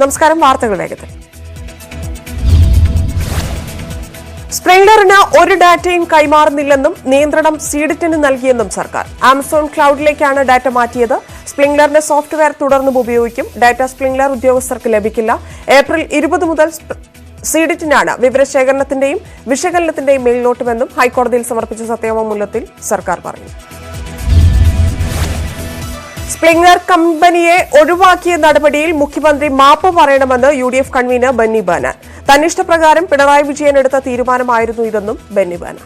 നമസ്കാരം. വാർത്തകൾ വേഗത്തിൽ. സ്പ്രിംഗ്ലറിന് ഒരു ഡാറ്റയും കൈമാറുന്നില്ലെന്നും നിയന്ത്രണം സീഡിറ്റിന് നൽകിയെന്നും സർക്കാർ. ആമസോൺ ക്ലൌഡിലേക്കാണ് ഡാറ്റ മാറ്റിയത്. സ്പ്രിംഗ്ലറിന്റെ സോഫ്റ്റ്വെയർ തുടർന്നും ഉപയോഗിക്കും. ഡാറ്റ സ്പ്രിംഗ്ലർ ഉദ്യോഗസ്ഥർക്ക് ലഭിക്കില്ല. ഏപ്രിൽ 20 മുതൽ സീഡിറ്റിനാണ് വിവരശേഖരണത്തിന്റെയും വിശകലനത്തിന്റെയും മേൽനോട്ടമെന്നും ഹൈക്കോടതിയിൽ സമർപ്പിച്ച സത്യവാങ്മൂലത്തിൽ സർക്കാർ പറഞ്ഞു. സ്പ്രിംഗ്ലർ കമ്പനിയെ ഒഴിവാക്കിയ നടപടിയിൽ മുഖ്യമന്ത്രി മാപ്പ് പറയണമെന്ന് UDF കൺവീനർ ബെന്നി ബെഹനാൻ. തന്നിഷ്ടപ്രകാരം പിണറായി വിജയൻ എടുത്ത തീരുമാനമായിരുന്നു ഇതെന്നും ബെന്നി ബെഹനാൻ.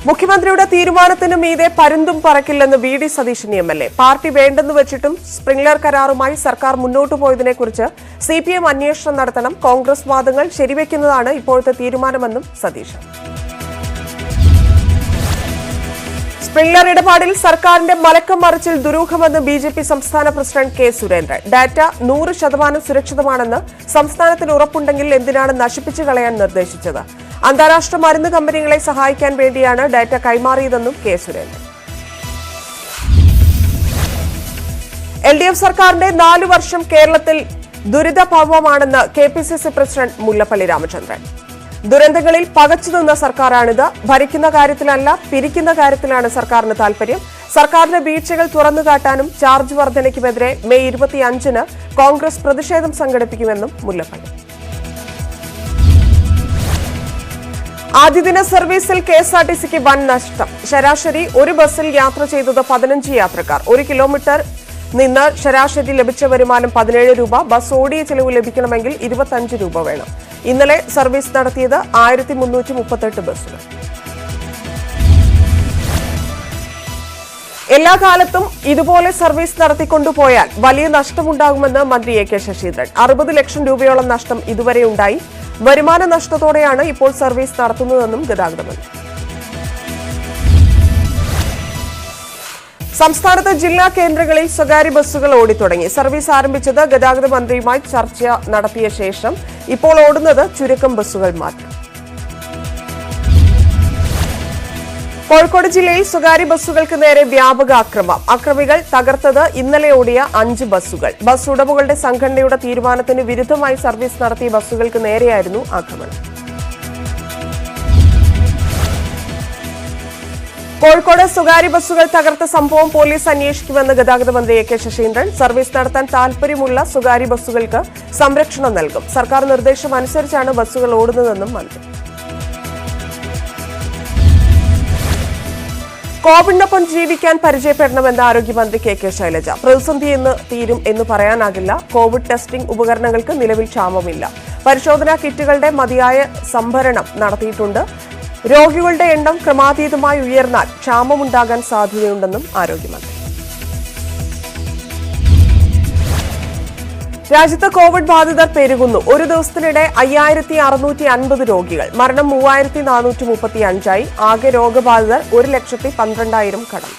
മുഖ്യമന്ത്രിയുടെ തീരുമാനത്തിന് മീതെ പരുന്തും പറക്കില്ലെന്ന് VD സതീശൻ MLA. പാർട്ടി വേണ്ടെന്ന് വെച്ചിട്ടും സ്പ്രിംഗ്ലർ കരാറുമായി സർക്കാർ മുന്നോട്ടു പോയതിനെക്കുറിച്ച് CPM അന്വേഷണം നടത്തണം. കോൺഗ്രസ് വാദങ്ങൾ ശരിവെക്കുന്നതാണ് ഇപ്പോഴത്തെ തീരുമാനമെന്നും സതീശൻ. സ്പ്രിംഗ്ലർ ഇടപാടിൽ സർക്കാരിന്റെ മലക്കം മറിച്ചിൽ ദുരൂഹമെന്ന് BJP സംസ്ഥാന പ്രസിഡന്റ് K. സുരേന്ദ്രൻ. ഡാറ്റ 100% സുരക്ഷിതമാണെന്ന് സംസ്ഥാനത്തിന് ഉറപ്പുണ്ടെങ്കിൽ എന്തിനാണ് നശിപ്പിച്ചു കളയാൻ നിർദ്ദേശിച്ചത്? അന്താരാഷ്ട്ര മരുന്ന് കമ്പനികളെ സഹായിക്കാൻ വേണ്ടിയാണ് ഡാറ്റ കൈമാറിയതെന്നും K. സുരേന്ദ്രൻ. LDF സർക്കാരിന്റെ 4 വർഷം കേരളത്തിൽ ദുരിതപർവമാണെന്ന് KPCC പ്രസിഡന്റ് മുല്ലപ്പള്ളി രാമചന്ദ്രൻ. ദുരന്തങ്ങളിൽ പകച്ചുനിന്ന സർക്കാരാണിത്. ഭരിക്കുന്ന കാര്യത്തിലല്ല, പിരിക്കുന്ന കാര്യത്തിലാണ് സർക്കാരിന് താൽപര്യം. സർക്കാരിന്റെ വീഴ്ചകൾ തുറന്നുകാട്ടാനും ചാർജ് വർധനയ്ക്കുമെതിരെ മെയ് 25-ന് കോൺഗ്രസ് പ്രതിഷേധം സംഘടിപ്പിക്കുമെന്നും മുല്ലപ്പള്ളി. ആദ്യദിന സർവീസിൽ KSRTCക്ക് വൻ നഷ്ടം. ശരാശരി ഒരു ബസ്സിൽ യാത്ര ചെയ്തത് 15 യാത്രക്കാർ. 1 കിലോമീറ്റർ നിന്ന് ശരാശരി ലഭിച്ച വരുമാനം 17 രൂപ. ബസ് ഓടിയ ചെലവ് ലഭിക്കണമെങ്കിൽ 25 രൂപ വേണം. ഇന്നലെ സർവീസ് നടത്തിയത് 1338 ബസ്സുകൾ. എല്ലാ കാലത്തും ഇതുപോലെ സർവീസ് നടത്തിക്കൊണ്ടുപോയാൽ വലിയ നഷ്ടമുണ്ടാകുമെന്ന് മന്ത്രി AK ശശീന്ദ്രൻ. 60 ലക്ഷം രൂപയോളം നഷ്ടം ഇതുവരെ ഉണ്ടായി. വരുമാന നഷ്ടത്തോടെയാണ് ഇപ്പോൾ സർവീസ് നടത്തുന്നതെന്നും ഗതാഗത മന്ത്രി. സംസ്ഥാനത്ത് ജില്ലാ കേന്ദ്രങ്ങളിൽ സ്വകാര്യ ബസ്സുകൾ ഓടിത്തുടങ്ങി. സർവീസ് ആരംഭിച്ചത് ഗതാഗത മന്ത്രിയുമായി ചർച്ച നടത്തിയ ശേഷം. ഇപ്പോൾ ഓടുന്നത് ചുരുക്കം ബസ്സുകൾ മാത്രം. കോഴിക്കോട് ജില്ലയിൽ സ്വകാര്യ ബസ്സുകൾക്ക് നേരെ വ്യാപക ആക്രമണം. അക്രമികൾ തകർത്തത് ഇന്നലെ ഓടിയ 5 ബസ്സുകൾ. ബസ് ഉടമകളുടെ സംഘടനയുടെ തീരുമാനത്തിന് വിരുദ്ധമായി സർവീസ് നടത്തിയ ബസ്സുകൾക്ക് നേരെയായിരുന്നു ആക്രമണം. കോഴിക്കോട് സ്വകാര്യ ബസ്സുകൾ തകർത്ത സംഭവം പോലീസ് അന്വേഷിക്കുമെന്ന് ഗതാഗത മന്ത്രി AK ശശീന്ദ്രൻ. സർവീസ് നടത്താൻ താൽപര്യമുള്ള സ്വകാര്യ ബസ്സുകൾക്ക് സംരക്ഷണം നൽകും. സർക്കാർ നിർദ്ദേശം അനുസരിച്ചാണ് ബസ്സുകൾ ഓടുന്നതെന്നും മന്ത്രി. കോവിഡിനൊപ്പം ജീവിക്കാൻ പരിചയപ്പെടണമെന്ന് ആരോഗ്യമന്ത്രി KK ശൈലജ. പ്രതിസന്ധി എന്ന് തീരും എന്ന് പറയാനാകില്ല. കോവിഡ് ടെസ്റ്റിംഗ് ഉപകരണങ്ങൾക്ക് നിലവിൽ ക്ഷാമമില്ല. പരിശോധനാ കിറ്റുകളുടെ മതിയായ സംഭരണം നടത്തിയിട്ടുണ്ട്. രോഗികളുടെ എണ്ണം ക്രമാതീതമായി ഉയർന്നാൽ ക്ഷാമമുണ്ടാകാൻ സാധ്യതയുണ്ടെന്നും ആരോഗ്യമന്ത്രി. രാജ്യത്ത് കോവിഡ് ബാധിതർ പെരുകുന്നു. ഒരു ദിവസത്തിനിടെ 5650 രോഗികൾ. മരണം 3435. ആകെ രോഗബാധിതർ 1,12,000 കടന്നു.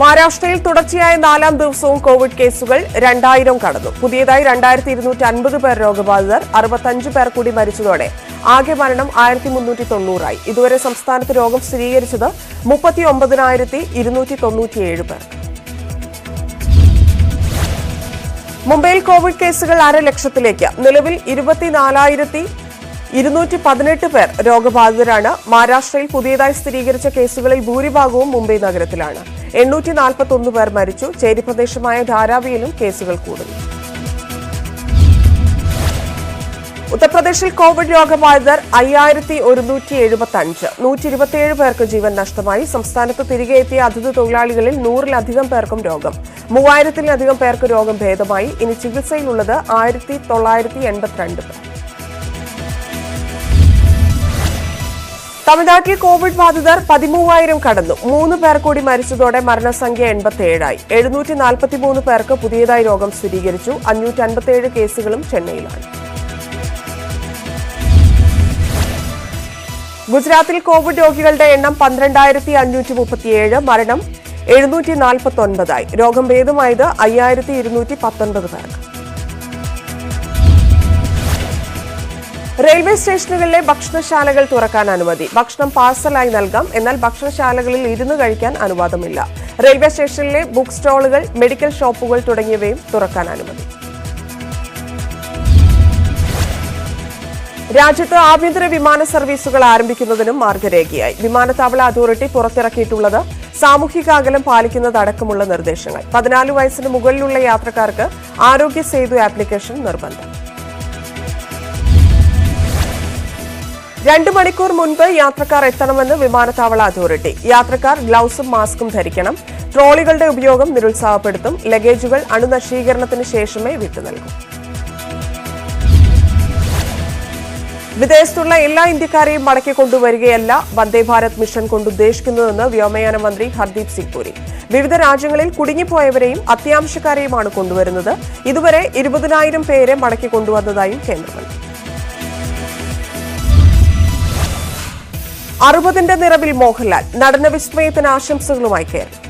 മഹാരാഷ്ട്രയിൽ തുടർച്ചയായ 4ാം ദിവസവും കോവിഡ് കേസുകൾ 2000 കടന്നു. പുതിയതായി 2250 പേർ രോഗബാധിതർ. 65 പേർ കൂടി മരിച്ചതോടെ ആകെ മരണം 1390 ഇതുവരെ സംസ്ഥാനത്ത് രോഗം സ്ഥിരീകരിച്ചത് 39,297 പേർ. മുംബൈയിൽ കോവിഡ് കേസുകൾ 1.5 ലക്ഷത്തിലേക്ക്. നിലവിൽ 24,218 പേർ രോഗബാധിതരാണ്. മഹാരാഷ്ട്രയിൽ പുതിയതായി സ്ഥിരീകരിച്ച കേസുകളിൽ ഭൂരിഭാഗവും മുംബൈ നഗരത്തിലാണ്. 841 പേർ മരിച്ചു. ചേരി പ്രദേശമായ ധാരാവിയിലും കേസുകൾ കൂടുന്നു. ഉത്തർപ്രദേശിൽ കോവിഡ് രോഗബാധിതർ 5175. 127 പേർക്ക് ജീവൻ നഷ്ടമായി. സംസ്ഥാനത്ത് തിരികെ എത്തിയ അതിഥി തൊഴിലാളികളിൽ 100-ലധികം പേർക്കും രോഗം. 3000-ലധികം പേർക്ക് രോഗം ഭേദമായി. ഇനി ചികിത്സയിലുള്ളത് 1982 പേർ. തമിഴ്നാട്ടിൽ കോവിഡ് ബാധിതർ 13,000 കടന്നു. 3 പേർ കൂടി മരിച്ചതോടെ മരണസംഖ്യ 87 743 പേർക്ക് പുതിയതായി രോഗം സ്ഥിരീകരിച്ചു. 557 കേസുകളും ചെന്നൈയിലാണ്. ഗുജറാത്തിൽ കോവിഡ് രോഗികളുടെ എണ്ണം 12,537. മരണം 749. രോഗം ഭേദമായത് 5,219 പേർക്ക്. റെയിൽവേ സ്റ്റേഷനുകളിലെ ഭക്ഷണശാലകൾ തുറക്കാൻ അനുമതി. ഭക്ഷണം പാർസലായി നൽകാം. എന്നാൽ ഭക്ഷണശാലകളിൽ ഇരുന്ന് കഴിക്കാൻ അനുവാദമില്ല. റെയിൽവേ സ്റ്റേഷനിലെ ബുക്ക് സ്റ്റാളുകൾ, മെഡിക്കൽ ഷോപ്പുകൾ തുടങ്ങിയവയും തുറക്കാൻ അനുമതി. രാജ്യത്ത് ആഭ്യന്തര വിമാന സർവീസുകൾ ആരംഭിക്കുന്നതിനും മാർഗരേഖയായി. വിമാനത്താവള അതോറിറ്റി പുറത്തിറക്കിയിട്ടുള്ളത് സാമൂഹിക അകലം പാലിക്കുന്നതടക്കമുള്ള നിർദ്ദേശങ്ങൾ. 14 വയസ്സിന് മുകളിലുള്ള യാത്രക്കാർക്ക് ആരോഗ്യ സേതു ആപ്ലിക്കേഷൻ നിർബന്ധം. 2 മണിക്കൂർ മുൻപ് യാത്രക്കാർ എത്തണമെന്ന് വിമാനത്താവള അതോറിറ്റി. യാത്രക്കാർ ഗ്ലൌസും മാസ്കും ധരിക്കണം. ട്രോളികളുടെ ഉപയോഗം നിരുത്സാഹപ്പെടുത്തും. ലഗേജുകൾ അണുനശീകരണത്തിന് ശേഷമേ വിട്ടുനൽകൂ. വിദേശത്തുള്ള എല്ലാ ഇന്ത്യക്കാരെയും മടക്കി കൊണ്ടുവരികയല്ല വന്ദേ ഭാരത് മിഷൻ കൊണ്ട് ഉദ്ദേശിക്കുന്നതെന്ന് വ്യോമയാന മന്ത്രി ഹർദീപ് സിംഗ് പുരി. വിവിധ രാജ്യങ്ങളിൽ കുടുങ്ങിപ്പോയവരെയും അത്യാവശ്യക്കാരെയുമാണ് കൊണ്ടുവരുന്നത്. ഇതുവരെ 20,000 പേരെ മടക്കി കൊണ്ടുവന്നതായും കേന്ദ്രമന്ത്രി. 60ന്റെ നിറവിൽ മോഹൻലാൽ. നടന വിസ്മയത്തിന് ആശംസകളുമായി കേരളം.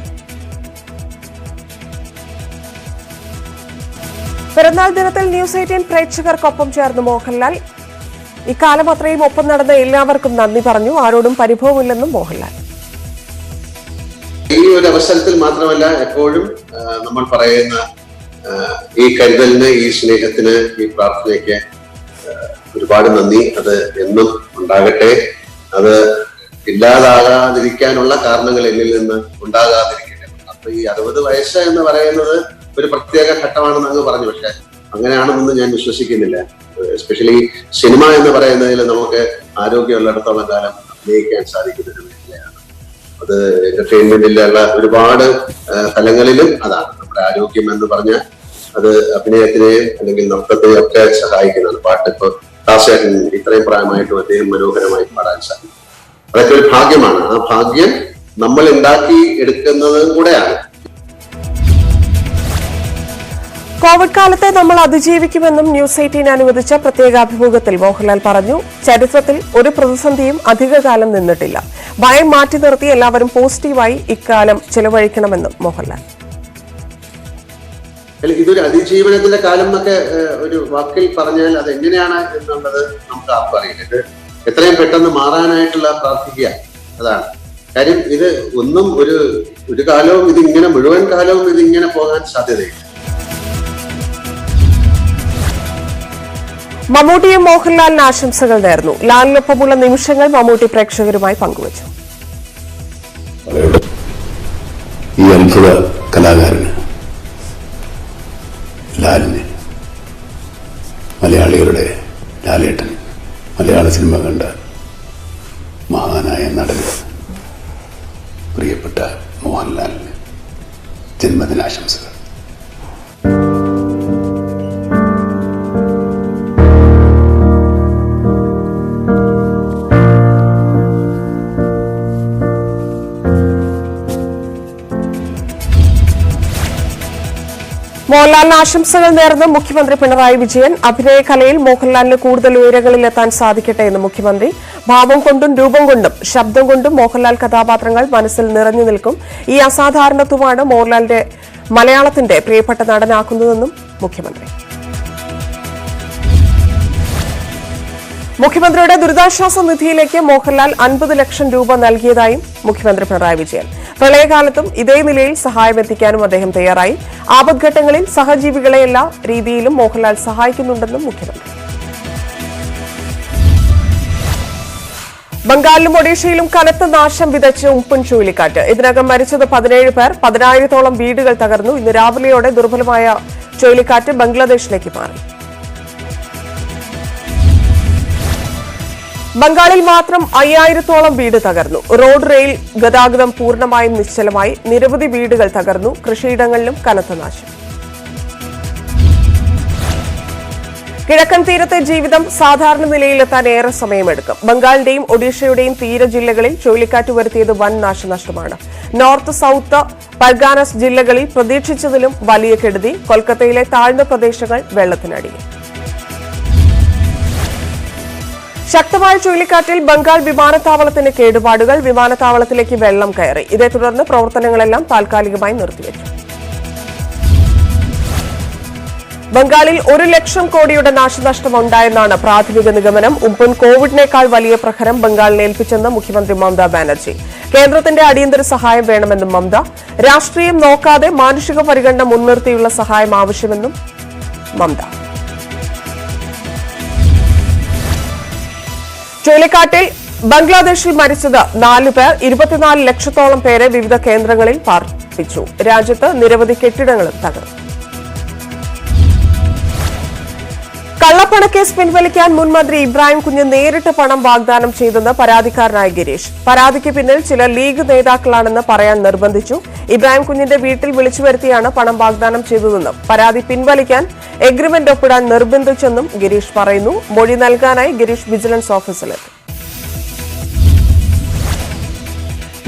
പിറന്നാൾ ദിനത്തിൽ ന്യൂസ് 18 പ്രേക്ഷകർക്കൊപ്പം ചേർന്ന് മോഹൻലാൽ. ഇക്കാലം അത്രയും ഒപ്പം നടന്ന എല്ലാവർക്കും നന്ദി പറഞ്ഞു. ആരോടും പരിഭവമില്ലെന്നും മോഹൻലാൽ. ഈ ഒരു അവസരത്തിൽ മാത്രമല്ല, എപ്പോഴും നമ്മൾ പറയുന്ന ഈ കരുതലിന്, ഈ സ്നേഹത്തിന്, ഈ പ്രാർത്ഥനയ്ക്ക് ഒരുപാട് നന്ദി. അത് എന്നും ഉണ്ടാകട്ടെ. അത് ഇല്ലാതാകാതിരിക്കാനുള്ള കാരണങ്ങൾ എന്നിൽ നിന്ന് ഉണ്ടാകാതിരിക്കട്ടെ. അപ്പൊ ഈ 60 വയസ്സ് എന്ന് പറയുന്നത് ഒരു പ്രത്യേക ഘട്ടമാണെന്ന് അങ്ങ് പറഞ്ഞു. പക്ഷെ അങ്ങനെയാണെന്ന് ഞാൻ വിശ്വസിക്കുന്നില്ല. എസ്പെഷ്യലി സിനിമ എന്ന് പറയുന്നതിൽ നമുക്ക് ആരോഗ്യമുള്ളിടത്തോളം കാലം അഭിനയിക്കാൻ സാധിക്കുന്ന ഒരു മേഖലയാണ്. അത് എന്റർടൈൻമെന്റിലുള്ള ഒരുപാട് തലങ്ങളിലും അതാണ്. നമ്മുടെ ആരോഗ്യം എന്ന് പറഞ്ഞാൽ അത് അഭിനയത്തിനെയും അല്ലെങ്കിൽ നൃത്തത്തെയും ഒക്കെ സഹായിക്കുന്നതാണ്. പാട്ട് ഇപ്പൊ ദാസേട്ടൻ ഇത്രയും പ്രായമായിട്ടും അദ്ദേഹം മനോഹരമായി പാടാൻ സാധിക്കും. അതൊക്കെ ഒരു ഭാഗ്യമാണ്. ആ ഭാഗ്യം നമ്മൾ ഉണ്ടാക്കി എടുക്കുന്നതും കൂടെയാണ്. കോവിഡ് കാലത്തെ നമ്മൾ അതിജീവിക്കുമെന്നും ന്യൂസ് 18 അനുവദിച്ച പ്രത്യേക അഭിമുഖത്തിൽ മോഹൻലാൽ പറഞ്ഞു. ചരിത്രത്തിൽ ഒരു പ്രതിസന്ധിയും അധികകാലം നിന്നിട്ടില്ല. ഭയം മാറ്റി നിർത്തി എല്ലാവരും പോസിറ്റീവായി ഇക്കാലം ചെലവഴിക്കണമെന്നും മോഹൻലാൽ. ഇതൊരു അതിജീവനത്തിന്റെ കാലം എന്നൊക്കെ ഒരു വാക്കിൽ പറഞ്ഞാൽ അത് എങ്ങനെയാണ് എന്നുള്ളത് നമുക്ക് ആർക്കും അറിയില്ല. ഇത് എത്രയും പെട്ടെന്ന് മാറാനായിട്ടുള്ള പ്രാർത്ഥിക്കുക, അതാണ് കാര്യം. ഇത് ഒന്നും ഒരു കാലവും ഇതിങ്ങനെ മുഴുവൻ കാലവും ഇതിങ്ങനെ പോകാൻ സാധ്യതയില്ല. മമ്മൂട്ടിയും മോഹൻലാലിന് ആശംസകൾ നേർന്നു. ലാലിനൊപ്പമുള്ള നിമിഷങ്ങൾ മമ്മൂട്ടി പ്രേക്ഷകരുമായി പങ്കുവച്ചു. ഈ അത്ഭുത കലാകാരന്, ലാലിന്, മലയാളികളുടെ ലാലേട്ടൻ, മലയാള സിനിമ കണ്ട മഹാനായ നടൻ, പ്രിയപ്പെട്ട മോഹൻലാലിന് ജന്മദിനാശംസകൾ. മോഹൻലാലിന് ആശംസകൾ നേർന്ന് മുഖ്യമന്ത്രി പിണറായി വിജയൻ. അഭിനയകലയിൽ മോഹൻലാലിന് കൂടുതൽ ഉയരങ്ങളിലെത്താൻ സാധിക്കട്ടെ എന്ന് മുഖ്യമന്ത്രി. ഭാവം കൊണ്ടും രൂപം കൊണ്ടും ശബ്ദം കൊണ്ടും മോഹൻലാൽ കഥാപാത്രങ്ങൾ മനസ്സിൽ നിറഞ്ഞു നിൽക്കും. ഈ അസാധാരണത്വമാണ് മോഹൻലാലിന്റെ മലയാളത്തിന്റെ പ്രിയപ്പെട്ട നടനാക്കുന്നതെന്നും മുഖ്യമന്ത്രി. മുഖ്യമന്ത്രിയുടെ ദുരിതാശ്വാസ നിധിയിലേക്ക് മോഹൻലാൽ 50 ലക്ഷം രൂപ നൽകിയതായും മുഖ്യമന്ത്രി പിണറായി വിജയൻ. പ്രളയകാലത്തും ഇതേ നിലയിൽ സഹായം എത്തിക്കാനും അദ്ദേഹം തയ്യാറായി. ആപത്ഘട്ടങ്ങളിൽ സഹജീവികളെ എല്ലാ രീതിയിലും മോഹൻലാൽ സഹായിക്കുന്നുണ്ടെന്നും മുഖ്യമന്ത്രി. ബംഗാളിലും ഒഡീഷയിലും കനത്ത നാശം വിതച്ച് ഉംപുൻ ചുഴലിക്കാറ്റ്. ഇതിനകം മരിച്ചത് 17 പേർ. 10,000-ഓളം വീടുകൾ തകർന്നു. ഇന്ന് രാവിലെയോടെ ദുർബലമായ ചുഴലിക്കാറ്റ് ബംഗ്ലാദേശിലേക്ക് മാറി. ബംഗാളിൽ മാത്രം 5000-ഓളം വീട് തകർന്നു. റോഡ്, റെയിൽ ഗതാഗതം പൂർണ്ണമായും നിശ്ചലമായി. നിരവധി വീടുകൾ തകർന്നു. കൃഷിയിടങ്ങളിലും കനത്ത നാശം. കിഴക്കൻ തീരത്തെ ജീവിതം സാധാരണ നിലയിലെത്താൻ ഏറെ സമയമെടുക്കും. ബംഗാളിന്റെയും ഒഡീഷയുടെയും തീര ജില്ലകളിൽ ചുഴലിക്കാറ്റ് വരുത്തിയത് വൻ നാശനഷ്ടമാണ്. നോർത്ത്, സൌത്ത് പർഗാനസ് ജില്ലകളിൽ പ്രതീക്ഷിച്ചതിലും വലിയ കെടുതി. കൊൽക്കത്തയിലെ താഴ്ന്ന പ്രദേശങ്ങൾ വെള്ളത്തിനടിയിൽ. ശക്തമായ ചുഴലിക്കാറ്റിൽ ബംഗാൾ വിമാനത്താവളത്തിന് കേടുപാടുകൾ. വിമാനത്താവളത്തിലേക്ക് വെള്ളം കയറി. ഇതേ തുടർന്ന് പ്രവർത്തനങ്ങളെല്ലാം താൽക്കാലികമായി നിർത്തിവച്ചു. ബംഗാളിൽ 1 ലക്ഷം കോടിയുടെ നാശനഷ്ടമുണ്ടായെന്നാണ് പ്രാഥമിക നിഗമനം. ഉംപുൻ കോവിഡിനേക്കാൾ വലിയ പ്രഹരം ബംഗാളിനെ ഏൽപ്പിച്ചെന്ന് മുഖ്യമന്ത്രി മമതാ ബാനർജി. കേന്ദ്രത്തിന്റെ അടിയന്തര സഹായം വേണമെന്നും മമത. രാഷ്ട്രീയം നോക്കാതെ മാനുഷിക പരിഗണന മുൻനിർത്തിയുള്ള സഹായം ആവശ്യമെന്നും മമത. ചുഴലിക്കാറ്റിൽ ബംഗ്ലാദേശിൽ മരിച്ചത് 4 പേർ. 24 ലക്ഷത്തോളം പേരെ വിവിധ കേന്ദ്രങ്ങളിൽ പാർപ്പിച്ചു. രാജ്യത്ത് നിരവധി കെട്ടിടങ്ങളും തകർന്നു. കള്ളപ്പണക്കേസ് പിൻവലിക്കാൻ മുൻ മന്ത്രി ഇബ്രാഹിം കുഞ്ഞ് നേരിട്ട് പണം വാഗ്ദാനം ചെയ്തെന്ന് പരാതിക്കാരനായ ഗിരീഷ്. പരാതിക്ക് പിന്നിൽ ചില ലീഗ് നേതാക്കളാണെന്ന് പറയാൻ നിർബന്ധിച്ചു. ഇബ്രാഹിം കുഞ്ഞിന്റെ വീട്ടിൽ വിളിച്ചു വരുത്തിയാണ് പണം വാഗ്ദാനം ചെയ്തതെന്നും പരാതി പിൻവലിക്കാൻ എഗ്രിമെന്റ് ഒപ്പിടാൻ നിർബന്ധിച്ചെന്നും ഗിരീഷ് പറയുന്നു. മൊഴി നൽകാനായി ഗിരീഷ് വിജിലൻസ് ഓഫീസിലെത്തി.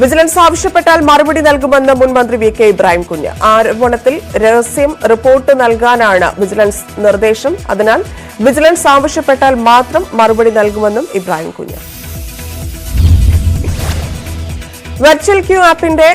വിജിലൻസ് ആവശ്യപ്പെട്ടാൽ മറുപടി നൽകുമെന്ന് മുൻ മന്ത്രി വി.കെ. ഇബ്രാഹിം കുഞ്ഞ്. ആരോപണത്തിൽ രഹസ്യം റിപ്പോർട്ട് നൽകാനാണ് വിജിലൻസ് നിർദ്ദേശം. അതിനാൽ വിജിലൻസ് ആവശ്യപ്പെട്ടാൽ മാത്രം മറുപടി നൽകുമെന്നും ഇബ്രാഹിം കുഞ്ഞ്. വെർച്വൽ ക്യൂ ആപ്പിന്റെ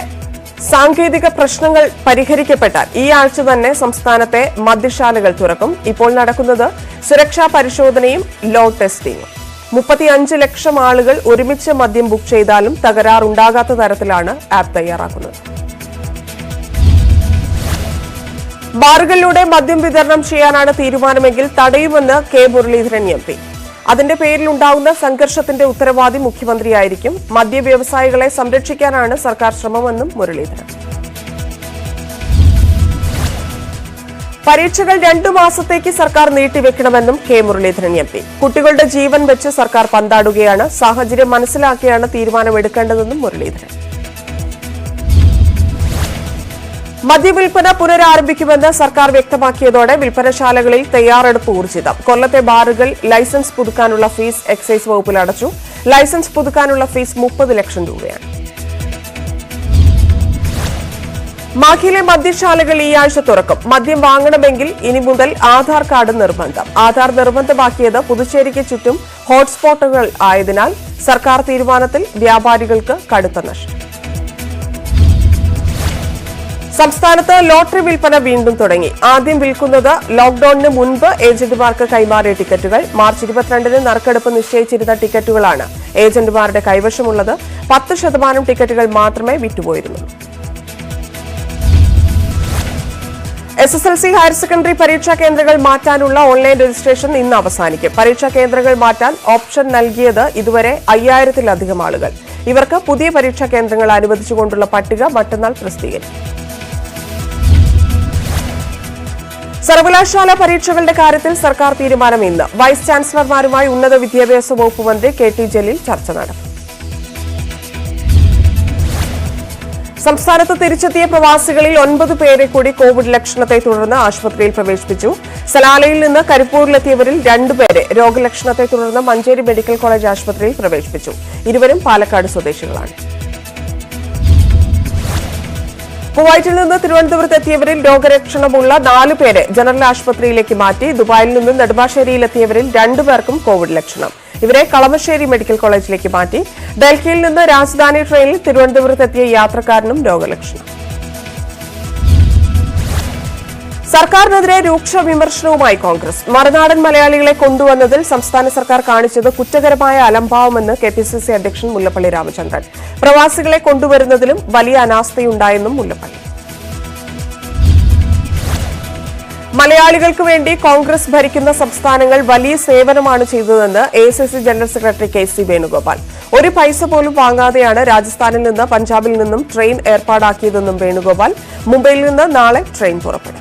സാങ്കേതിക പ്രശ്നങ്ങൾ പരിഹരിക്കപ്പെട്ടാൽ ഈ ആഴ്ച തന്നെ സംസ്ഥാനത്തെ മദ്യശാലകൾ തുറക്കും. ഇപ്പോൾ നടക്കുന്നത് സുരക്ഷാ പരിശോധനയും ലോഡ് ടെസ്റ്റിംഗും. 35 ലക്ഷം ആളുകൾ ഒരുമിച്ച് മദ്യം ബുക്ക് ചെയ്താലും തകരാറുണ്ടാകാത്ത തരത്തിലാണ് ആപ്പ് തയ്യാറാക്കുന്നത്. ബാറുകളിലൂടെ മദ്യം വിതരണം ചെയ്യാനാണ് തീരുമാനമെങ്കിൽ തടയുമെന്ന് കെ മുരളീധരൻ എം പി. അതിന്റെ പേരിലുണ്ടാകുന്ന സംഘർഷത്തിന്റെ ഉത്തരവാദി മുഖ്യമന്ത്രിയായിരിക്കും. മദ്യ വ്യവസായികളെ സംരക്ഷിക്കാനാണ് സർക്കാർ ശ്രമമെന്നും മുരളീധരൻ. പരീക്ഷകൾ 2 മാസത്തേക്ക് സർക്കാർ നീട്ടിവെക്കണമെന്നും കെ മുരളീധരൻ എം പി. കുട്ടികളുടെ ജീവൻ വെച്ച് സർക്കാർ പന്താടുകയാണ്. സാഹചര്യം മനസ്സിലാക്കിയാണ് തീരുമാനമെടുക്കേണ്ടതെന്നും മുരളീധരൻ. മദ്യവിൽപ്പന പുനരാരംഭിക്കുമെന്ന് സർക്കാർ വ്യക്തമാക്കിയതോടെ വിൽപ്പനശാലകളിൽ തയ്യാറെടുപ്പ് ഊർജിതം. കൊല്ലത്തെ ബാറുകൾ ലൈസൻസ് പുതുക്കാനുള്ള ഫീസ് എക്സൈസ് വകുപ്പിൽ അടച്ചു. ലൈസൻസ് പുതുക്കാനുള്ള ഫീസ് 30 ലക്ഷം രൂപയാണ്. മാഹിയിലെ മദ്യശാലകൾ ഈ ആഴ്ച തുറക്കും. മദ്യം വാങ്ങണമെങ്കിൽ ഇനി മുതൽ ആധാർ കാർഡ് നിർബന്ധം. ആധാർ നിർബന്ധമാക്കിയത് പുതുച്ചേരിക്ക് ചുറ്റും ഹോട്ട്സ്പോട്ടുകൾ ആയതിനാൽ സർക്കാർ തീരുമാനത്തിൽ വ്യാപാരികൾക്ക് കടുത്ത നഷ്ടം. സംസ്ഥാനത്ത് ലോട്ടറി വിൽപ്പന വീണ്ടും തുടങ്ങി. ആദ്യം വിൽക്കുന്നത് ലോക്ഡൌണിന് മുൻപ് ഏജന്റുമാർക്ക് കൈമാറിയ ടിക്കറ്റുകൾ. മാർച്ച് 22-ന് നറുക്കെടുപ്പ് നിശ്ചയിച്ചിരുന്ന ടിക്കറ്റുകളാണ് ഏജന്റുമാരുടെ കൈവശമുള്ളത്. 10% ടിക്കറ്റുകൾ മാത്രമേ വിറ്റുപോയിരുന്നുള്ളൂ. SSLC ഹയർ സെക്കൻഡറി പരീക്ഷാ കേന്ദ്രങ്ങൾ മാറ്റാനുള്ള ഓൺലൈൻ രജിസ്ട്രേഷൻ ഇന്ന് അവസാനിക്കും. പരീക്ഷാ കേന്ദ്രങ്ങൾ മാറ്റാൻ ഓപ്ഷൻ നൽകിയത് ഇതുവരെ 5000-ലധികം ആളുകൾ. ഇവർക്ക് പുതിയ പരീക്ഷാ കേന്ദ്രങ്ങൾ അനുവദിച്ചുകൊണ്ടുള്ള പട്ടിക മറ്റന്നാൾ പ്രസിദ്ധീകരിക്കും. സർവകലാശാല പരീക്ഷകളുടെ കാര്യത്തിൽ സർക്കാർ തീരുമാനം ഇന്ന്. വൈസ് ചാൻസലർമാരുമായി ഉന്നത വിദ്യാഭ്യാസ വകുപ്പ് മന്ത്രി KT ജലീൽ ചർച്ച നടത്തും. സംസ്ഥാനത്ത് തിരിച്ചെത്തിയ പ്രവാസികളിൽ 9 പേരെ കൂടി കോവിഡ് ലക്ഷണത്തെ തുടർന്ന് ആശുപത്രിയിൽ പ്രവേശിപ്പിച്ചു. സലാലയിൽ നിന്ന് കരിപ്പൂരിലെത്തിയവരിൽ 2 പേരെ രോഗലക്ഷണത്തെ തുടർന്ന് മഞ്ചേരി മെഡിക്കൽ കോളേജ് ആശുപത്രിയിൽ പ്രവേശിപ്പിച്ചു. ഇരുവരും പാലക്കാട് സ്വദേശികളാണ്. കുവൈറ്റിൽ നിന്ന് തിരുവനന്തപുരത്തെത്തിയവരിൽ രോഗലക്ഷണമുള്ള 4 പേരെ ജനറൽ ആശുപത്രിയിലേക്ക് മാറ്റി. ദുബായിൽ നിന്ന് നെടുമ്പാശ്ശേരിയിലെത്തിയവരിൽ 2 പേർക്കും കോവിഡ് ലക്ഷണം. ഇവരെ കളമശ്ശേരി മെഡിക്കൽ കോളേജിലേക്ക് മാറ്റി. ഡൽഹിയിൽ നിന്ന് രാജധാനി ട്രെയിനിൽ തിരുവനന്തപുരത്തെത്തിയ യാത്രക്കാരനും രോഗലക്ഷണം. സർക്കാരിനെതിരെ രൂക്ഷ വിമർശനവുമായി കോൺഗ്രസ്. മറുനാടൻ മലയാളികളെ കൊണ്ടുവന്നതിൽ സംസ്ഥാന സർക്കാർ കാണിച്ചത് കുറ്റകരമായ അലംഭാവമെന്ന് KPCC അധ്യക്ഷൻ മുല്ലപ്പള്ളി രാമചന്ദ്രൻ. പ്രവാസികളെ കൊണ്ടുവരുന്നതിലും വലിയ അനാസ്ഥയുണ്ടായെന്നും മുല്ലപ്പള്ളി. മലയാളികൾക്ക് വേണ്ടി കോൺഗ്രസ് ഭരിക്കുന്ന സംസ്ഥാനങ്ങൾ വലിയ സേവനമാണ് ചെയ്തതെന്ന് AICC general secretary KC Venugopal. 1 പൈസ പോലും വാങ്ങാതെയാണ് രാജസ്ഥാനിൽ നിന്ന് പഞ്ചാബിൽ നിന്നും ട്രെയിൻ ഏർപ്പാടാക്കിയതെന്നും വേണുഗോപാൽ. മുംബൈയിൽ നിന്ന് നാളെ ട്രെയിൻ പുറപ്പെടും.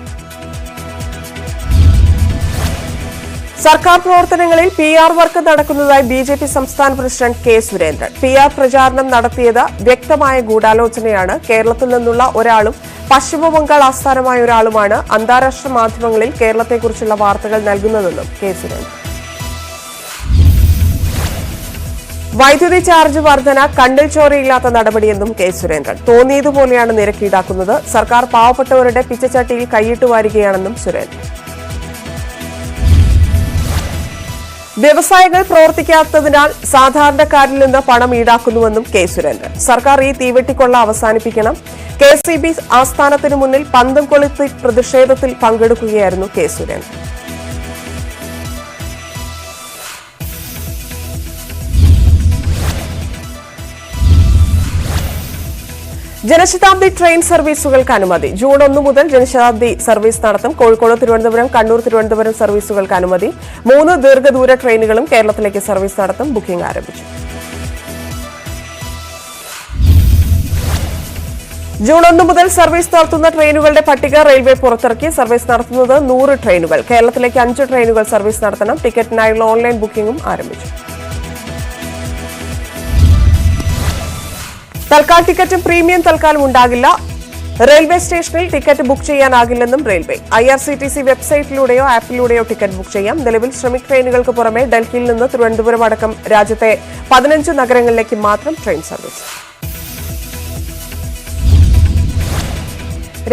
സർക്കാർ പ്രവർത്തനങ്ങളിൽ PR വർക്ക് നടക്കുന്നതായി BJP സംസ്ഥാന പ്രസിഡന്റ് K. സുരേന്ദ്രൻ. PR പ്രചാരണം നടത്തിയത് വ്യക്തമായ ഗൂഢാലോചനയാണ്. കേരളത്തിൽ നിന്നുള്ള ഒരാളും പശ്ചിമബംഗാൾ ആസ്ഥാനമായ ഒരാളുമാണ് അന്താരാഷ്ട്ര മാധ്യമങ്ങളിൽ കേരളത്തെക്കുറിച്ചുള്ള വാർത്തകൾ നൽകുന്നതെന്നും K. സുരേന്ദ്രൻ. വൈദ്യുതി ചാർജ് വർധന കണ്ണിൽ ചോരയില്ലാത്ത നടപടിയെന്നും K. സുരേന്ദ്രൻ. തോന്നിയതുപോലെയാണ് നിരക്ക് ഈടാക്കുന്നത്. സർക്കാർ പാവപ്പെട്ടവരുടെ പിച്ചച്ചട്ടിയിൽ കൈയിട്ട് വാരുകയാണെന്നും സുരേന്ദ്രൻ. വ്യവസായങ്ങൾ പ്രവർത്തിക്കാത്തതിനാൽ സാധാരണക്കാരിൽ നിന്ന് പണം ഈടാക്കുന്നുവെന്നും K. സുരേന്ദ്രൻ. സർക്കാർ ഈ തീവെട്ടിക്കൊള്ള അവസാനിപ്പിക്കണം. KCB ആസ്ഥാനത്തിനു മുന്നിൽ പന്തം കൊളുത്തി പ്രതിഷേധത്തിൽ പങ്കെടുക്കുകയായിരുന്നു K. സുരേന്ദ്രൻ. ജനശതാബ്ദി ട്രെയിൻ സർവീസുകൾക്ക് അനുമതി. ജൂൺ 1 മുതൽ ജനശതാബ്ദി സർവീസ് നടത്തും. കോഴിക്കോട്, തിരുവനന്തപുരം, കണ്ണൂർ, തിരുവനന്തപുരം സർവീസുകൾക്ക് അനുമതി. 3 ദീർഘദൂര ട്രെയിനുകളും കേരളത്തിലേക്ക് സർവീസ് നടത്തും. ബുക്കിംഗ് ആരംഭിച്ചു. ജൂൺ 1 മുതൽ സർവീസ് നടത്തുന്ന ട്രെയിനുകളുടെ പട്ടിക റെയിൽവേ പുറത്തിറക്കി. സർവീസ് നടത്തുന്നത് 100 ട്രെയിനുകൾ. കേരളത്തിലേക്ക് 5 ട്രെയിനുകൾ സർവീസ് നടത്തണം. ടിക്കറ്റിനായുള്ള ഓൺലൈൻ ബുക്കിംഗും ആരംഭിച്ചു. തൽക്കാൽ ടിക്കറ്റും പ്രീമിയം തൽക്കാലം ഉണ്ടാകില്ല. റെയിൽവേ സ്റ്റേഷനിൽ ടിക്കറ്റ് ബുക്ക് ചെയ്യാനാകില്ലെന്നും റെയിൽവേ. IRCTC വെബ്സൈറ്റിലൂടെയോ ആപ്പിലൂടെയോ ടിക്കറ്റ് ബുക്ക് ചെയ്യാം. നിലവിൽ ശ്രമിക് ട്രെയിനുകൾക്ക് പുറമെ ഡൽഹിയിൽ നിന്ന് തിരുവനന്തപുരം അടക്കം രാജ്യത്തെ 15 നഗരങ്ങളിലേക്ക് മാത്രം ട്രെയിൻ സർവീസ്.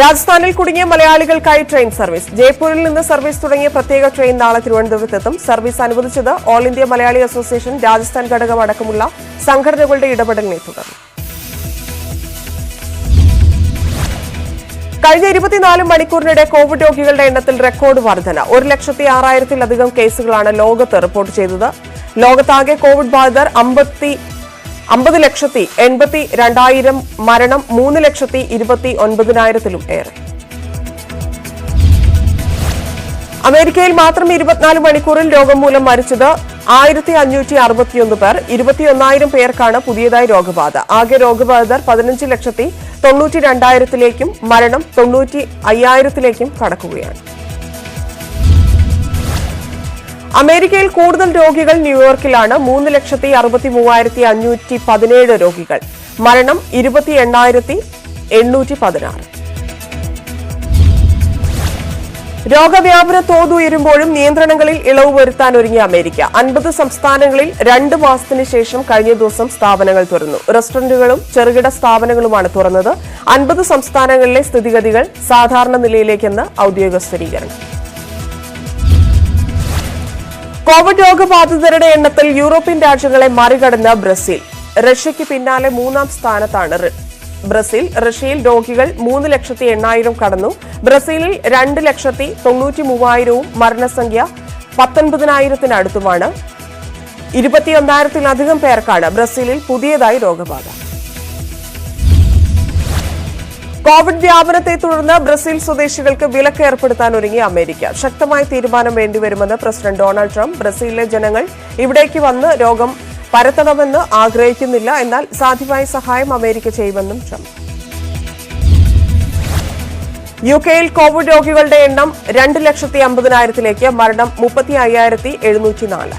രാജസ്ഥാനിൽ കുടുങ്ങിയ മലയാളികൾക്കായി ട്രെയിൻ സർവീസ്. ജയ്പൂരിൽ നിന്ന് സർവീസ് തുടങ്ങിയ പ്രത്യേക ട്രെയിൻ നാളെ തിരുവനന്തപുരത്തെത്തും. സർവീസ് അനുവദിച്ചത് all India Malayali association, Rajasthan ഘടകം അടക്കമുള്ള സംഘടനകളുടെ ഇടപെടലിനെ തുടർന്ന്. കഴിഞ്ഞ 24 മണിക്കൂറിനിടെ കോവിഡ് രോഗികളുടെ എണ്ണത്തിൽ റെക്കോർഡ് വർധന. 1,06,000-ലധികം കേസുകളാണ് ലോകത്ത് റിപ്പോർട്ട് ചെയ്തത്. ലോകത്താകെ കോവിഡ് ബാധിതർ 50,82,000, മരണം 3,29,000-ലും ഏറെ. അമേരിക്കയിൽ മാത്രം 24 മണിക്കൂറിൽ രോഗം മൂലം മരിച്ചത് 1,561 പേർ. 21,000 പേർക്കാണ് പുതിയതായി രോഗബാധ. ആകെ രോഗബാധിതർ 15,92,000-ലേക്കും മരണം 95,000-ലേക്കും കടക്കുകയാണ്. അമേരിക്കയിൽ കൂടുതൽ രോഗികൾ ന്യൂയോർക്കിലാണ്. 3,63,517 രോഗികൾ. മരണം 28,816. രോഗവ്യാപന തോത് ഉയരുമ്പോഴും നിയന്ത്രണങ്ങളിൽ ഇളവ് വരുത്താൻ ഒരുങ്ങിയ അമേരിക്ക. 50 സംസ്ഥാനങ്ങളിൽ 2 മാസത്തിന് ശേഷം കഴിഞ്ഞ ദിവസം സ്ഥാപനങ്ങൾ തുറന്നു. റെസ്റ്റോറന്റുകളും ചെറുകിട സ്ഥാപനങ്ങളുമാണ് തുറന്നത്. 50 സംസ്ഥാനങ്ങളിലെ സ്ഥിതിഗതികൾ സാധാരണ നിലയിലേക്കെന്ന് ഔദ്യോഗിക സ്ഥിരീകരണം. കോവിഡ് രോഗബാധിതരുടെ എണ്ണത്തിൽ യൂറോപ്യൻ രാജ്യങ്ങളെ മറികടന്ന് ബ്രസീൽ. റഷ്യയ്ക്ക് പിന്നാലെ 3-ാം സ്ഥാനത്താണ് ബ്രസീൽ. റഷ്യയിൽ രോഗികൾ 3,08,000 കടന്നു. ബ്രസീലിൽ 2,93,000-വും മരണസംഖ്യ 19,000-അടുത്തുമാണ്. 21,000-ലധികം പേർക്കാണ് ബ്രസീലിൽ പുതിയതായി രോഗബാധ. കോവിഡ് വ്യാപനത്തെ തുടർന്ന് ബ്രസീൽ സ്വദേശികൾക്ക് വിലക്ക് ഏർപ്പെടുത്താൻ ഒരുങ്ങി അമേരിക്ക. ശക്തമായ തീരുമാനം വേണ്ടിവരുമെന്ന് പ്രസിഡന്റ് ഡൊണാൾഡ് ട്രംപ്. ബ്രസീലിലെ ജനങ്ങൾ ഇവിടേക്ക് വന്ന് രോഗം പരത്തണമെന്ന് ആഗ്രഹിക്കുന്നില്ല. എന്നാൽ സാധ്യമായ സഹായം അമേരിക്ക ചെയ്യുമെന്നും ട്രംപ്. യുകെയിൽ കോവിഡ് രോഗികളുടെ എണ്ണം 2,50,000-ലേക്ക്. മരണം 35,704.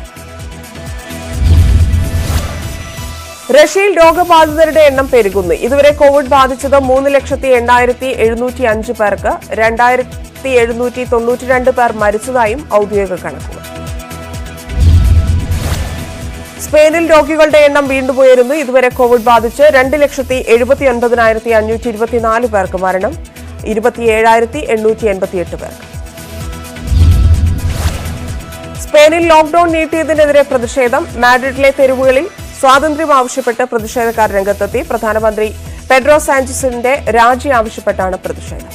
റഷ്യയിൽ രോഗബാധിതരുടെ എണ്ണം പെരുകുന്നു. ഇതുവരെ കോവിഡ് ബാധിച്ചത് 3,08,705 പേർക്ക്. 2,792 പേർ മരിച്ചതായും ഔദ്യോഗിക കണക്കുകൾ. സ്പെയിനിൽ രോഗികളുടെ എണ്ണം വീണ്ടും ഉയരുന്നു. ഇതുവരെ കോവിഡ് ബാധിച്ച് 2,79,524 പേർക്ക്. മരണം 27,888 പേർക്ക്. സ്പെയിനിൽ ലോക്ഡൌൺ നീട്ടിയതിനെതിരെ പ്രതിഷേധം. മാഡ്രിഡിലെ തെരുവുകളിൽ സ്വാതന്ത്ര്യം ആവശ്യപ്പെട്ട് പ്രതിഷേധക്കാർ രംഗത്തെത്തി. പ്രധാനമന്ത്രി പെഡ്രോ സാഞ്ചസിന്റെ രാജി ആവശ്യപ്പെട്ടാണ് പ്രതിഷേധം.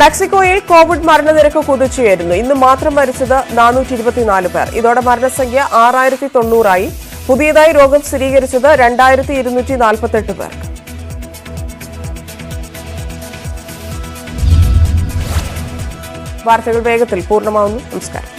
മെക്സിക്കോയിൽ കോവിഡ് മരണനിരക്ക് കുതിച്ചുയരുന്നു. ഇന്ന് മാത്രം മരിച്ചത് 424 പേർ. ഇതോടെ മരണസംഖ്യ 6,090-ആയി. പുതിയതായി രോഗം സ്ഥിരീകരിച്ചത് 2,248 പേർക്ക്. വാർത്തകൾ വേഗത്തിൽ പൂർണ്ണമാവുന്നു. നമസ്കാരം.